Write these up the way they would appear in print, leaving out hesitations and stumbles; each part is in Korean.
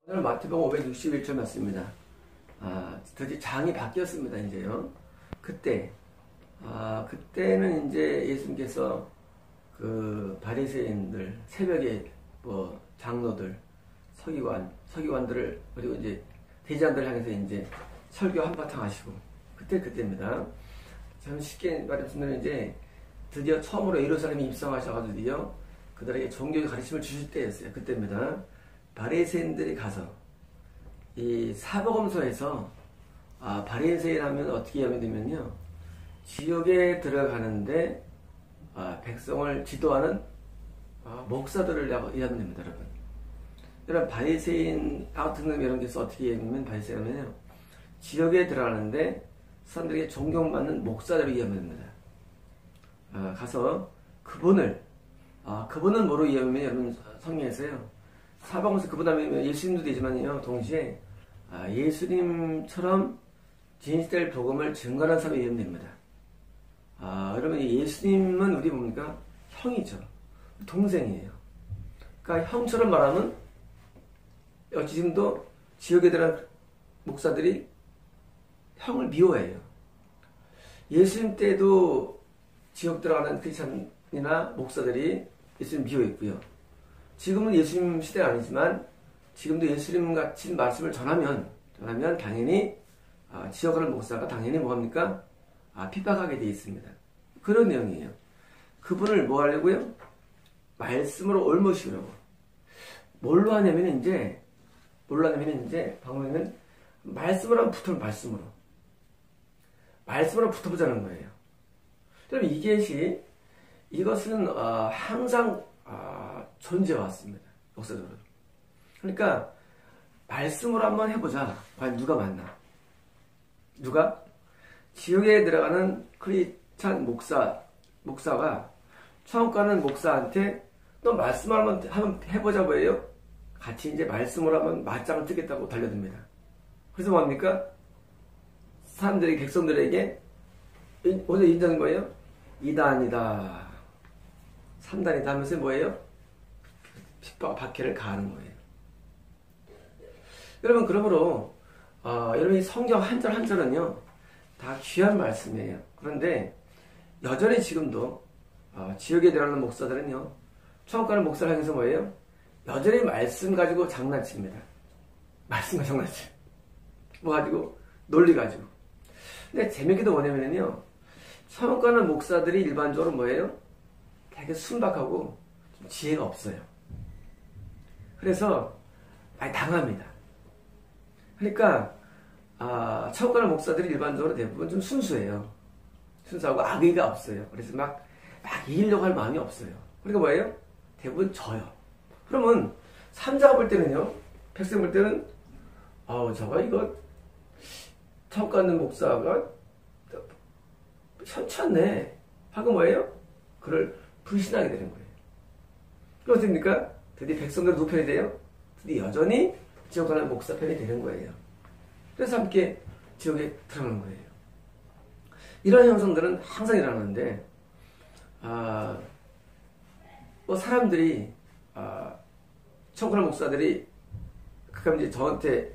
오늘 마태복음 561절 맞습니다. 드디어 장이 바뀌었습니다, 이제요. 그때는 이제 예수님께서 그 바리새인들, 새벽에 장로들, 서기관들을, 그리고 이제 대제사장들 향해서 이제 설교 한바탕 하시고, 그때입니다. 참 쉽게 말하면 이제 드디어 처음으로 예루살렘에 입성하셔가지고 드디어 그들에게 종교의 가르침을 주실 때였어요. 그때입니다. 바리새인들이 가서 이 사복음서에서 바리새인 하면 어떻게 하면 되면요, 지옥에 들어가는데 백성을 지도하는 목사들을 이해하면 됩니다, 여러분. 여러분, 바리새인 같은 놈 이런 데서 어떻게 이해하면 바리새인 하면요, 지옥에 들어가는데 사람들에게 존경받는 목사들을 이해하면 됩니다. 가서 그분은 뭐로 이해하면 여러분 성경에서요, 사방에서 그분 하면 예수님도 되지만요, 동시에 예수님처럼 진실될 복음을 증거하는 사람이 이해하면 됩니다. 여러분, 예수님은 우리 뭡니까? 형이죠. 동생이에요. 그러니까 형처럼 말하면 지금도 지역에 들어간 목사들이 형을 미워해요. 예수님 때도 지역 들어가는 크리스찬이나 목사들이 예수님 미워했고요. 지금은 예수님 시대가 아니지만 지금도 예수님 같은 말씀을 전하면 당연히 지역하는 목사가 당연히 뭐합니까? 핍박하게 되어 있습니다. 그런 내용이에요. 그분을 뭐 하려고요? 말씀으로 옮으시려고. 뭘로 하냐면 이제 방법은 말씀으로 하면 붙으면 말씀으로 붙어보자는 거예요. 그럼 이것은 항상 존재해왔습니다. 역사적으로. 그러니까 말씀으로 한번 해보자. 과연 누가 맞나? 누가? 지옥에 들어가는 크리스찬 목사가 처음 가는 목사한테 너 말씀으로 한번 해보자 뭐예요? 같이 이제 말씀으로 하면 맞짱을 뜨겠다고 달려듭니다. 그래서 뭐합니까? 사람들이, 백성들에게 오늘 인정한 거예요? 2단이다, 3단이다 하면서 뭐예요? 핍박, 박해를 가하는 거예요. 여러분, 그러므로 여러분이 성경 한 절 한 절은요, 다 귀한 말씀이에요. 그런데 여전히 지금도 지역에 들어가는 목사들은요, 처음 가는 목사를 향해서 뭐예요? 여전히 말씀 가지고 장난칩니다. 말씀과 장난치. 뭐 가지고? 논리 가지고. 근데 재밌게도 뭐냐면요, 처음 가는 목사들이 일반적으로 뭐예요? 되게 순박하고 좀 지혜가 없어요. 그래서 많이 당합니다. 그러니까 처음 가는 목사들이 일반적으로 대부분 좀 순수해요. 순수하고 악의가 없어요. 그래서 막 이기려고 할 마음이 없어요. 그러니까 뭐예요? 대부분 져요. 그러면 삼자가 볼 때는요, 백성 볼 때는 이거 처음 가는 목사가 현찮네 하고 뭐예요? 그를 불신하게 되는 거예요. 그럼 어떻습니까? 드디어 백성들 누구 편이 돼요? 드디어 여전히 지옥 가는 목사 편이 되는 거예요. 그래서 함께 지옥에 들어가는 거예요. 이런 형성들은 항상 일어나는데, 사람들이, 청구하는 목사들이, 그럼 이제 저한테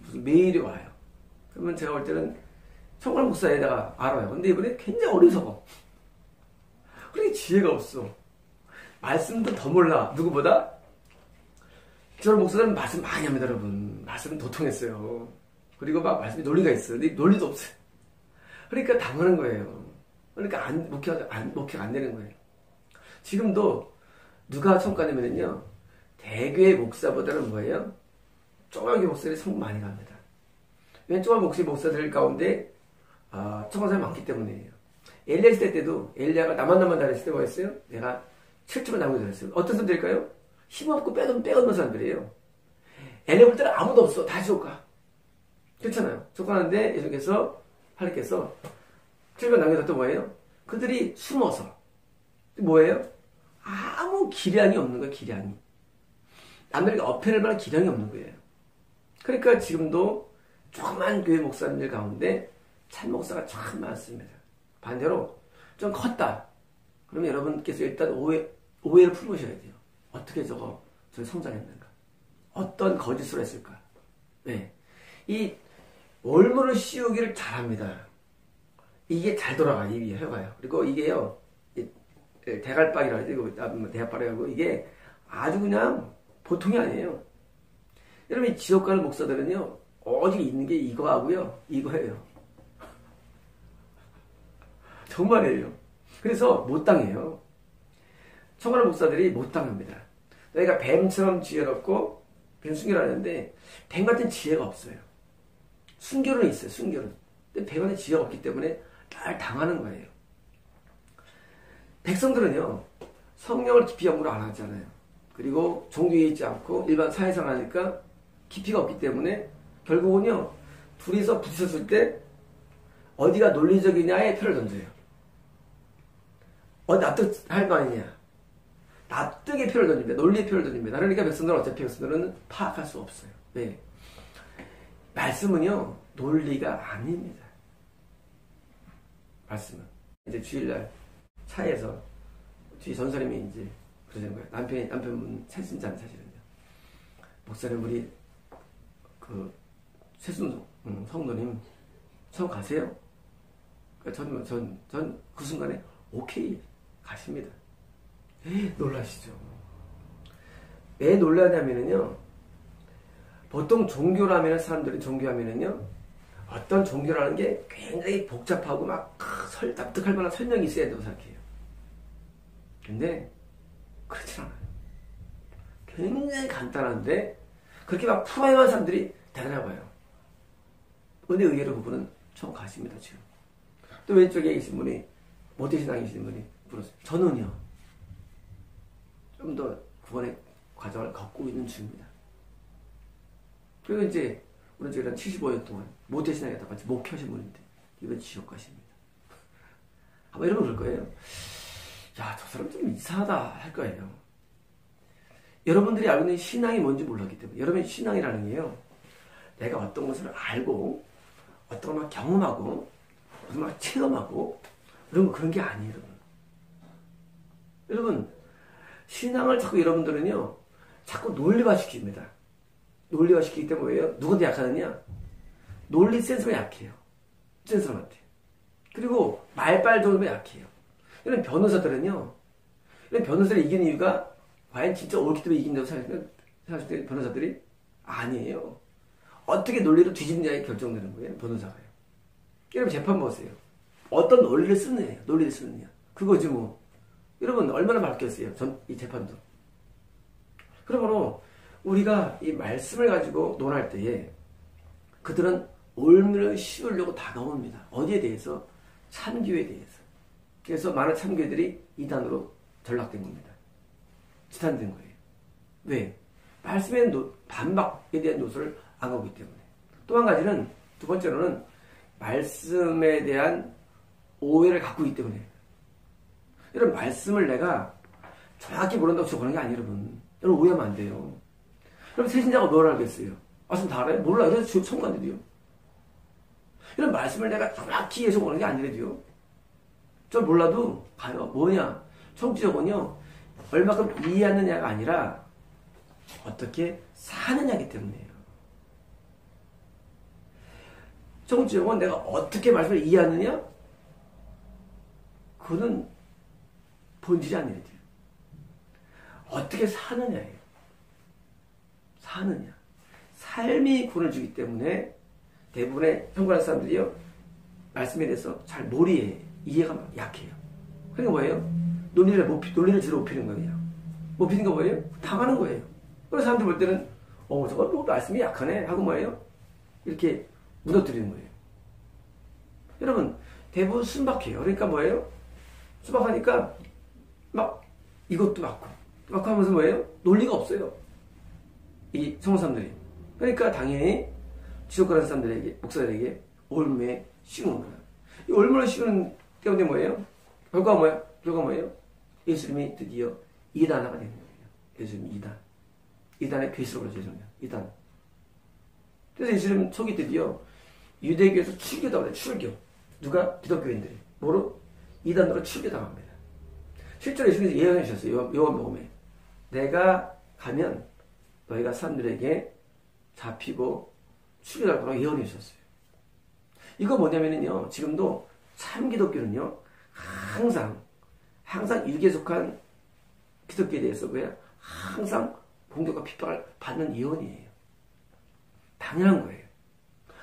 무슨 메일이 와요. 그러면 제가 볼 때는 청구하는 목사에다가 알아요. 근데 이번에 굉장히 어리석어. 그렇게 지혜가 없어. 말씀도 더 몰라. 누구보다? 저런 목사들은 말씀 많이 합니다, 여러분. 말씀은 도통했어요. 그리고 막 말씀이 논리가 있어요. 근데 논리도 없어요. 그러니까 당하는 거예요. 그러니까 목회가 안 되는 거예요. 지금도 누가 청가냐면요, 대교회 목사보다는 뭐예요? 조그맣게 목사들이 성공 많이 갑니다. 왜냐면 조그만 목사들 가운데 청한 사람이 많기 때문이에요. 엘리야 시대 때도 엘리야가 나만 다녔을 때 뭐였어요? 내가 7초만 남겨 다녔어요. 어떤 사람들일까요? 힘없고 빼없는 사람들이에요. 엘리야 볼 때는 아무도 없어. 다 지옥 가. 그렇잖아요. 쫓아가는데 예수께서 하나님께서 7번 남겨뒀던 뭐예요? 그들이 숨어서 뭐예요? 아무 기량이 없는 거예요. 기량이. 남들에게 어필할 만한 기량이 없는 거예요. 그러니까 지금도 조그만 교회 목사님들 가운데 참 목사가 참 많습니다. 반대로 좀 컸다. 그러면 여러분께서 일단 오해를 풀으셔야 돼요. 어떻게 저를 성장했는가? 어떤 거짓으로 했을까? 네. 이 올무를 씌우기를 잘합니다. 이게 잘 돌아가, 이 혀가요. 그리고 이게요, 대갈박이라 하죠. 대갈박이라고 이게 아주 그냥 보통이 아니에요. 여러분, 이 지옥 가는 목사들은요, 오직 있는 게 이거 하고요, 이거예요. 정말이에요. 그래서 못 당해요. 청하는 목사들이 못 당합니다. 너희가 뱀처럼 지혜롭고, 뱀 순결하는데, 뱀 같은 지혜가 없어요. 순결은 있어요, 순결은. 근데 뱀 같은 지혜가 없기 때문에 날 당하는 거예요. 백성들은요, 성령을 깊이 연구를 안 하잖아요. 그리고 종교에 있지 않고 일반 사회생활 하니까 깊이가 없기 때문에 결국은요, 둘이서 부딪혔을 때 어디가 논리적이냐에 표를 던져요. 납득할 거 아니냐. 납득의 표를 던집니다. 논리의 표를 던집니다. 그러니까 백성들은 어차피 백성들은 파악할 수 없어요. 왜? 말씀은요, 논리가 아닙니다. 말씀은. 이제 주일날 차에서 뒤에 전사님이 이제 그러는 거예요. 남편분 새순자는 사실은요. 목사님, 우리 그 새순 성도님 처음 가세요. 그러니까 전 그 순간에 오케이 가십니다. 놀라시죠. 왜 놀라냐면요, 보통 종교라면 사람들이 종교하면은요, 어떤 종교라는 게 굉장히 복잡하고 막 납득할 만한 설명이 있어야 된다고 생각해요. 근데 그렇진 않아요. 굉장히 간단한데 그렇게 막 풀어야만 사람들이 대단해 봐요. 근데 의외로 그분은 처음 가십니다. 지금 또 왼쪽에 계신 분이 모태신앙이신 분이 물었어요. 저는요, 좀 더 구원의 과정을 걷고 있는 중입니다. 그리고 이제 우리 저희랑 75년 동안 모태신앙에다 같이 목회하신 분인데 이번 지옥 가십니다. 아마 이러면 그럴 거예요. 야, 저 사람 좀 이상하다 할 거예요. 여러분들이 알고 있는 신앙이 뭔지 몰랐기 때문에. 여러분, 신앙이라는 게요, 내가 어떤 것을 알고 어떤 걸 막 경험하고 어떤 걸 막 체험하고 그런 게 아니에요. 여러분, 신앙을 자꾸 여러분들은요, 자꾸 논리화시킵니다. 논리화시키기 때문에 왜요? 누구한테 약하느냐? 논리 센서가 약해요. 센서한테. 그리고 말빨 정도면 약해요. 이런 변호사들은요, 이런 변호사를 이기는 이유가 과연 진짜 옳기 때문에 이긴다고 생각하시는 변호사들이 아니에요. 어떻게 논리를 뒤집느냐에 결정되는 거예요, 변호사가요. 여러분, 재판 보세요. 어떤 논리를 쓰느냐. 그거지 뭐. 여러분, 얼마나 바뀌었어요, 이 재판도. 그러므로 우리가 이 말씀을 가지고 논할 때에 그들은 올무를 씌우려고 다가옵니다. 어디에 대해서? 참교에 대해서. 그래서 많은 참교들이 이단으로 전락된 겁니다. 지탄된 거예요. 왜? 말씀의 반박에 대한 요소를 안 가기 때문에. 또 한 가지는, 두 번째로는 말씀에 대한 오해를 갖고 있기 때문에. 이런 말씀을 내가 정확히 모른다고 적어놓은 게 아니에요, 여러분. 여러분, 오해하면 안 돼요. 그럼 새신자가 뭘 알겠어요? 말씀 다 알아요? 몰라요. 그래서 지금 청구한대도요. 이런 말씀을 내가 정확히 해서 오는 게 아니래도요. 저 몰라도 가요. 뭐냐? 청지적은요, 얼마큼 이해하느냐가 아니라 어떻게 사느냐기 때문이에요. 청지적은 내가 어떻게 말씀을 이해하느냐? 그거는 본질이 아니래도요. 어떻게 사느냐예요. 사느냐. 삶이 구원을 주기 때문에 대부분의 평범한 사람들이요, 말씀에 대해서 잘 몰이해. 이해가 약해요. 그러니까 뭐예요? 논리를 뒤로 높이는 거예요. 높이는 거 뭐예요? 당하는 거예요. 그래서 사람들 볼 때는, 저거 뭐 말씀이 약하네 하고 뭐예요? 이렇게 무너뜨리는 거예요. 여러분, 대부분 순박해요. 그러니까 뭐예요? 순박하니까 막 이것도 맞고 하면서 뭐예요? 논리가 없어요. 이 성도 사람들이. 그러니까 당연히 지옥 가는 사람들에게, 목사들에게 올무에 씌우는 거예요. 이 올무를 씌우는 때문에 뭐예요? 결과가 뭐예요? 예수님이 드디어 이단화가 되는 거예요. 예수님이 이단의 괴수로 죄송해요. 이단. 그래서 예수님 속이 드디어 유대교에서 출교당해요. 출교. 누가? 기독교인들이. 뭐로? 이단으로 출교당합니다. 실제로 예수님이 예언해 주셨어요. 요한복음에. 내가 가면 너희가 사람들에게 잡히고 죽여갈 거라고 예언해 주셨어요. 이거 뭐냐면요, 지금도 참 기독교는요, 항상 일개 속한 기독교에 대해서 항상 공격과 핍박을 받는 예언이에요. 당연한 거예요.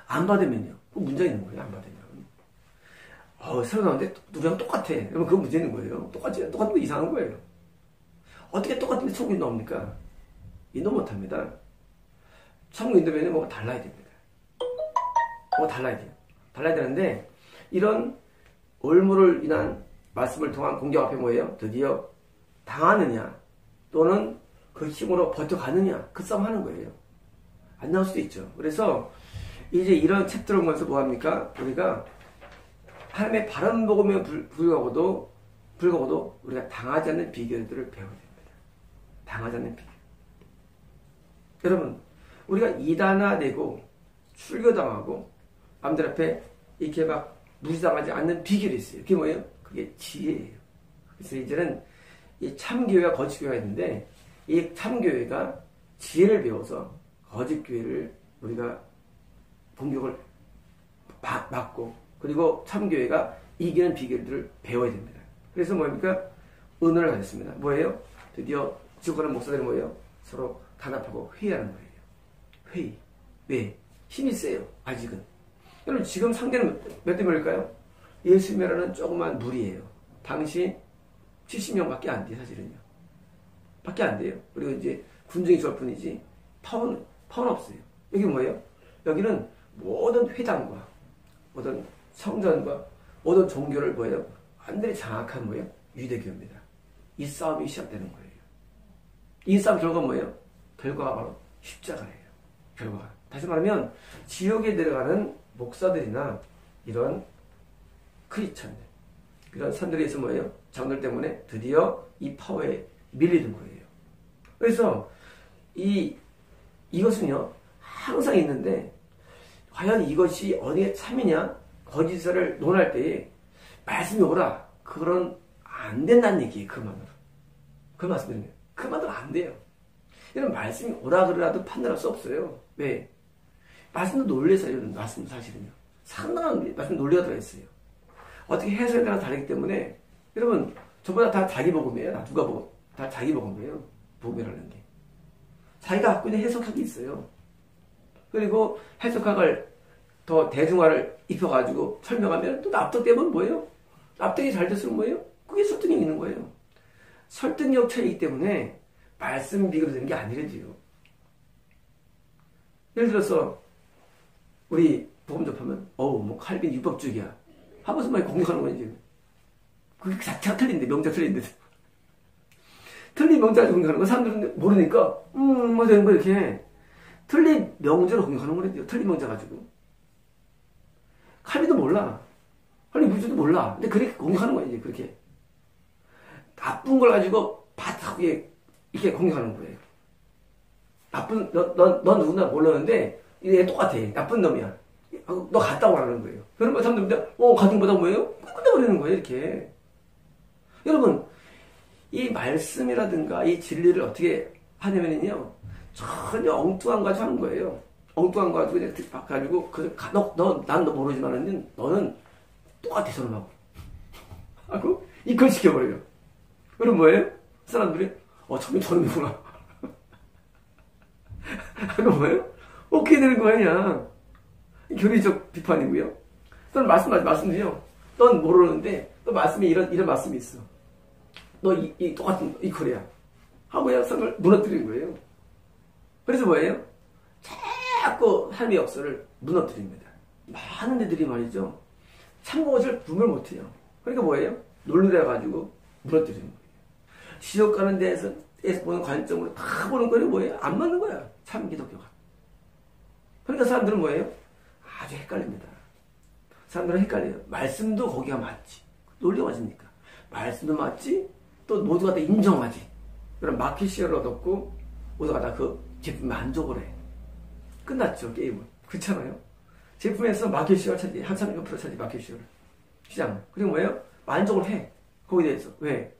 안 받으면요, 그 문제 있는 거예요. 안 받으면. 새로 나왔는데 누구랑 똑같아. 그러면 그건 문제 있는 거예요. 똑같은 거 이상한 거예요. 어떻게 똑같은데 천국이 나옵니까? 인도 못합니다. 천국 인도면은 뭐가 달라야 됩니다. 달라야 돼요. 달라야 되는데, 이런 올무를 인한 말씀을 통한 공격 앞에 뭐예요? 드디어 당하느냐, 또는 그 힘으로 버텨가느냐, 그 싸움 하는 거예요. 안 나올 수도 있죠. 그래서 이제 이런 챕터를 보면서 뭐합니까? 우리가 하나님의 바른 복음에 불구하고도 우리가 당하지 않는 비결들을 배워야 됩니다. 당하지 않는 비결. 여러분, 우리가 이단화되고 출교당하고 남들 앞에 이렇게 막 무시당하지 않는 비결이 있어요. 그게 뭐예요? 그게 지혜예요. 그래서 이제는 이 참교회와 거짓교회가 있는데, 이 참교회가 지혜를 배워서 거짓교회를 우리가 공격을 막고, 그리고 참교회가 이기는 비결들을 배워야 됩니다. 그래서 뭡니까? 은혜를 가졌습니다. 뭐예요? 드디어 지옥가는 목사들이 뭐예요? 서로 단합하고 회의하는 거예요. 회의. 왜? 힘이 세요. 아직은. 여러분, 지금 상대는 몇 대 몇일까요? 예수님이라는 조그만 무리예요. 당시 70명밖에 안 돼요, 사실은요. 밖에 안 돼요. 그리고 이제 군중이 좋을 뿐이지 파워는 없어요. 여기 뭐예요? 여기는 모든 회당과 모든 성전과 모든 종교를 뭐예요? 완전히 장악한 뭐예요? 유대교입니다. 이 싸움이 시작되는 거예요. 이 싸움 결과가 뭐예요? 결과가 바로 십자가예요. 결과가. 다시 말하면 지옥에 들어가는 목사들이나 이런 크리스천들, 이런 선들에서 뭐예요? 장들 때문에 드디어 이 파워에 밀리는 거예요. 그래서 이것은요, 항상 있는데, 과연 이것이 어디에 참이냐, 거짓을 논할 때에 말씀이 오라. 그건 안 된다는 얘기예요. 그만으로. 그 말씀드리면 그만으로 안 돼요. 이런 말씀이 오라 그러라도 판단할 수 없어요. 왜? 말씀도 논리에서요. 말씀 사실은요. 상당한 말씀 논리가 들어있어요. 어떻게 해석에 따라 다르기 때문에, 여러분, 저보다 다 자기 복음이에요. 누가 복음? 다 자기 복음이에요. 복음이라는 게. 자기가 갖고 있는 해석학이 있어요. 그리고 해석학을 더 대중화를 입혀가지고 설명하면 또 납득되면 뭐예요? 납득이 잘 됐으면 뭐예요? 그게 설득력이 있는 거예요. 설득력 차이기 때문에 말씀 비교로 되는 게 아니래도요. 예를 들어서 우리 복음 접하면 뭐 칼빈 율법주의야 하면서 막 공격하는 거지 지금. 그게 자체가 틀린데, 명작 틀린데. 틀린 명작을 공격하는 거 사람들은 모르니까 뭐 되는 거 이렇게 틀린 명제로 공격하는 거래요. 틀린 명제 가지고. 칼빈도 몰라. 칼빈 율법주의도 몰라. 근데 그렇게 공격하는 거야 이제. 그렇게 나쁜 걸 가지고 바닥에 이렇게 공격하는 거예요. 나쁜 넌 누구나 몰랐는데 얘 똑같아. 나쁜 놈이야. 너 같다고 하는 거예요. 그러면 사람들인데 같은 거다 뭐예요? 끝내버리는 거예요. 이렇게. 여러분, 이 말씀이라든가 이 진리를 어떻게 하냐면요, 전혀 엉뚱한 거 가지고 하는 거예요. 엉뚱한 거 가지고 그냥 바꿔가지고 난 너 모르지만은 너는 똑같아 저놈하고 하고 이끌시켜버려요. 그럼 뭐예요? 사람들이 저놈이구나 하고 뭐예요? 오케이 되는 거 아니야. 교리적 비판이고요. 또는 말씀드려. 넌 모르는데 또 말씀에 이런 말씀이 있어. 너 똑같은 이 코리아 하고 사람을 무너뜨리는 거예요. 그래서 뭐예요? 자꾸 삶의 역사를 무너뜨립니다. 많은 데들이 말이죠, 참고것을 분별 못해요. 그러니까 뭐예요? 논리를 해가지고 무너뜨리는 거예요. 지옥 가는 데에서 보는 관점으로 다 보는 거는 뭐예요? 안 맞는 거야. 참 기독교가. 그러니까 사람들은 뭐예요? 아주 헷갈립니다. 사람들은 헷갈려요. 말씀도 거기가 맞지. 논리가 맞으니까. 말씀도 맞지. 또 모두가 다 인정하지. 그럼 마켓시어를 얻었고 모두가 다 그 제품에 만족을 해. 끝났죠, 게임은. 그렇잖아요. 제품에서 마켓시어를 차지, 한 30% 차지 마켓시어를. 시장. 그리고 뭐예요? 만족을 해. 거기에 대해서. 왜?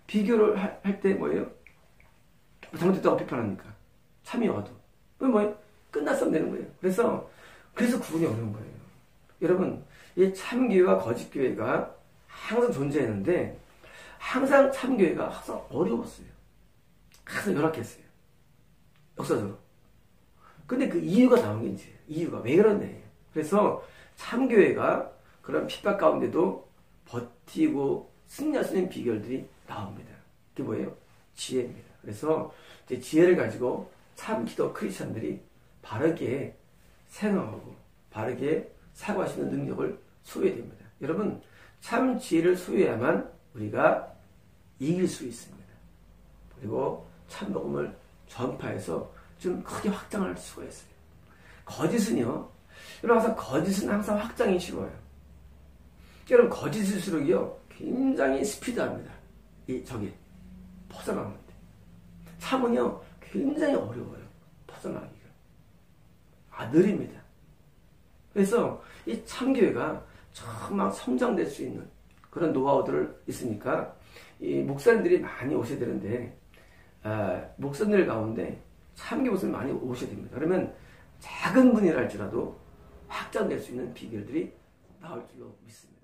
비교를 할 때 뭐예요? 잘못됐다고 비판하니까. 참이 와도. 뭐 끝났으면 되는 거예요. 그래서 구분이 어려운 거예요. 여러분, 이 참교회와 거짓교회가 항상 존재했는데 항상 참교회가 항상 어려웠어요. 항상 열악했어요. 역사적으로. 근데 그 이유가 나온 게 이제 이유가 왜 그러냐. 그래서 참교회가 그런 핍박 가운데도 버티고 승리할 수 있는 비결들이 나옵니다. 그게 뭐예요? 지혜입니다. 그래서 이제 지혜를 가지고 참 기도 크리스천들이 바르게 생각하고 바르게 사고할 수 있는 능력을 소유해야 됩니다. 여러분, 참 지혜를 소유해야만 우리가 이길 수 있습니다. 그리고 참 복음을 전파해서 좀 크게 확장할 수가 있어요. 거짓은요, 여러분 항상 거짓은 항상 확장이 쉬워요. 여러분 거짓일수록요 굉장히 스피드합니다. 저기 퍼져나가는데 참은요 굉장히 어려워요. 퍼져나가기가 느립니다. 그래서 이 참교회가 정말 성장될 수 있는 그런 노하우들을 있으니까 이 목사님들이 많이 오셔야 되는데 목사님들 가운데 참교 목사님 많이 오셔야 됩니다. 그러면 작은 분이라 할지라도 확장될 수 있는 비결들이 나올 줄로 믿습니다.